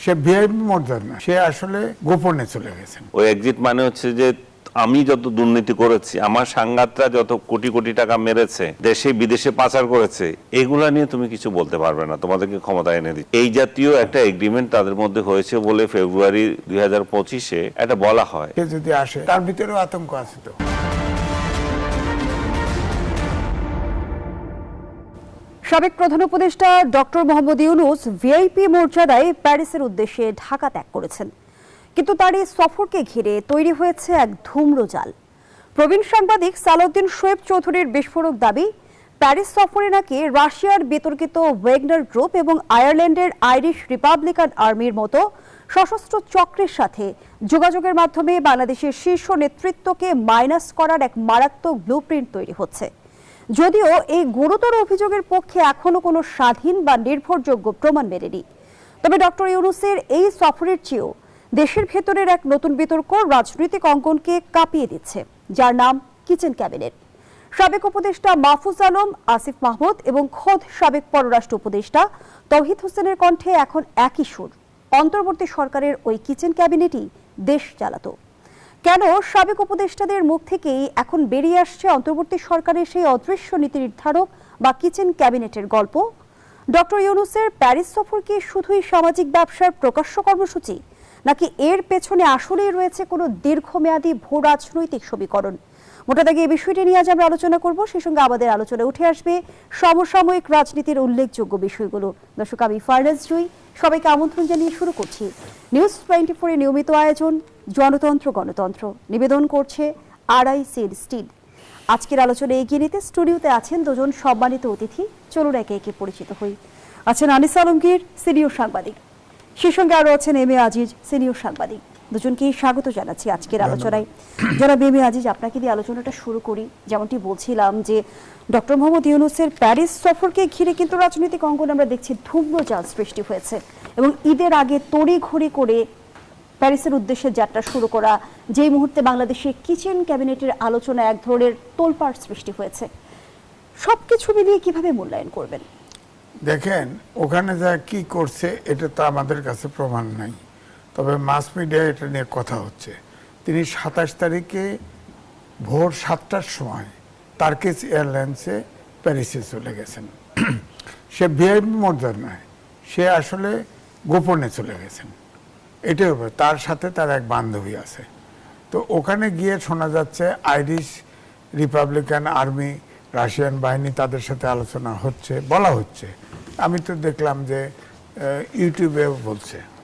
সে VIP মর্যাদা না, সে আসলে গোপনে চলে গেছেন। ওই এক্সিট মানে হচ্ছে যে আমি যত দুর্নীতি করেছি, আমার সাংঘাতরা যত কোটি কোটি টাকা মেরেছে, দেশে বিদেশে পাচার করেছে, এগুলা নিয়ে তুমি কিছু বলতে পারবে না, তোমাদেরকে ক্ষমতা এনে দিই। এই জাতীয় একটা এগ্রিমেন্ট তাদের মধ্যে হয়েছে বলে ফেব্রুয়ারি 2025-এ এটা বলা হয়। সে যদি আসে, তার ভিতরেও আতঙ্ক আছে। তো সাবেক প্রধান উপদেষ্টা ডক্টর মোহাম্মদ ইউনূস ভিআইপি মর্যাদায় প্যারিসের উদ্দেশ্যে ঢাকা ত্যাগ করেছেন, কিন্তু তার এই সফরকে ঘিরে তৈরি হয়েছে এক ধূম্রজাল। প্রবীণ সাংবাদিক সালাউদ্দিন শোয়েব চৌধুরীর বিস্ফোরক দাবি, প্যারিস সফরে নাকি রাশিয়ার বিতর্কিত ওয়েগনার গ্রুপ এবং আয়ারল্যান্ডের আইরিশ রিপাবলিকান আর্মির মতো সশস্ত্র চক্রের সাথে যোগাযোগের মাধ্যমে বাংলাদেশের শীর্ষ নেতৃত্বকে মাইনাস করার এক মারাত্মক ব্লুপ্রিন্ট তৈরি হচ্ছে। যদিও এই গুরুতর অভিযোগের পক্ষে এখনো কোনো স্বাধীন বা নির্ভরযোগ্য প্রমাণ মেলেনি, তবে ডক্টর ইউনূসের এই সফরের চেয়েও দেশের ভেতরের এক নতুন বিতর্ক রাজনৈতিক অঙ্গনকে কাঁপিয়ে দিচ্ছে, যার নাম কিচেন ক্যাবিনেট। সাবেক উপদেষ্টা মাহফুজ আলম, আসিফ মাহমুদ এবং খোদ সাবেক পররাষ্ট্র উপদেষ্টা তৌহিদ হোসেনের কণ্ঠে এখন একই সুর, অন্তর্বর্তী সরকারের ওই কিচেন ক্যাবিনেটই দেশ চালাতো। কেন সাবেক উপদেষ্টাদের মুখ থেকেই এখন বেরিয়ে আসছে অন্তর্বর্তী সরকারের সেই অদৃশ্য নীতি নির্ধারক বা কিচেন ক্যাবিনেটের গল্প? ডক্টর ইউনূসের প্যারিস সফর কি শুধুই সামাজিক ব্যবসার প্রকাশ্য কর্মসূচি, নাকি এর পেছনে আসলেই রয়েছে কোনো দীর্ঘমেয়াদী ভূ রাজনৈতিক সমীকরণ? মোটা দাগে এই বিষয়টি নিয়ে আজ আমরা আলোচনা করব। সেই সঙ্গে আমাদের আলোচনায় উঠে আসবে সমসাময়িক রাজনীতির উল্লেখযোগ্য বিষয়গুলো। দর্শক, আমি ফারনাজ জুই, সবাইকে আমন্ত্রণ জানিয়ে শুরু করছি নিউজ 24 নিয়মিত আয়োজন জনতন্ত্র গণতন্ত্র। নিবেদন করছে RICর স্টিল। আজকের আলোচনায় এগিয়ে নিতে স্টুডিওতে আছেন দুজন সম্মানিত অতিথি। চলুন একে একে পরিচিত হই। আছেন আনিস আলমগীর, সিনিয়র সাংবাদিক। সেই সঙ্গে আরও আছেন এম এ আজিজ, সিনিয়র সাংবাদিক। দুজনকেই স্বাগত জানাচ্ছি আজকের আলোচনায়। যারা এম এ আজিজ, আপনাকে দিয়ে আলোচনাটা শুরু করি। যেমনটি বলছিলাম যে ডক্টর মোহাম্মদ ইউনূসের প্যারিস সফরকে ঘিরে কিন্তু রাজনৈতিক অঙ্গনে আমরা দেখছি ধূম্রজাল সৃষ্টি হয়েছে, এবং ঈদের আগে তড়িঘড়ি করে প্যারিসের উদ্দেশ্যে যাত্রা শুরু করা, যেই মুহূর্তে বাংলাদেশে কিচেন ক্যাবিনেটের আলোচনা এক ধরনের তোলপাড় সৃষ্টি হয়েছে। সবকিছু মিলিয়ে কিভাবে মূল্যায়ন করবেন? দেখেন, ওখানে যা কি করছে এটা তো আমাদের কাছে প্রমাণ নাই, তবে মাস মিডিয়ায় এটা নিয়ে কথা হচ্ছে। তিনি 27 তারিখে ভোর 7টার সময় টার্কিশ এয়ারলাইন্সে প্যারিসে চলে গেছেন। সে ভিআইপি মর্যাদা নয়, সে আসলে গোপনে চলে গেছেন। এটাই হবে, তার সাথে তার এক বান্ধবী আছে। তো ওখানে গিয়ে শোনা যাচ্ছে আইরিশ রিপাবলিকান আর্মি, রাশিয়ান বাহিনী, তাদের সাথে আলোচনা হচ্ছে বলা হচ্ছে। আমি তো দেখলাম যে ইউটিউবেও বলছে।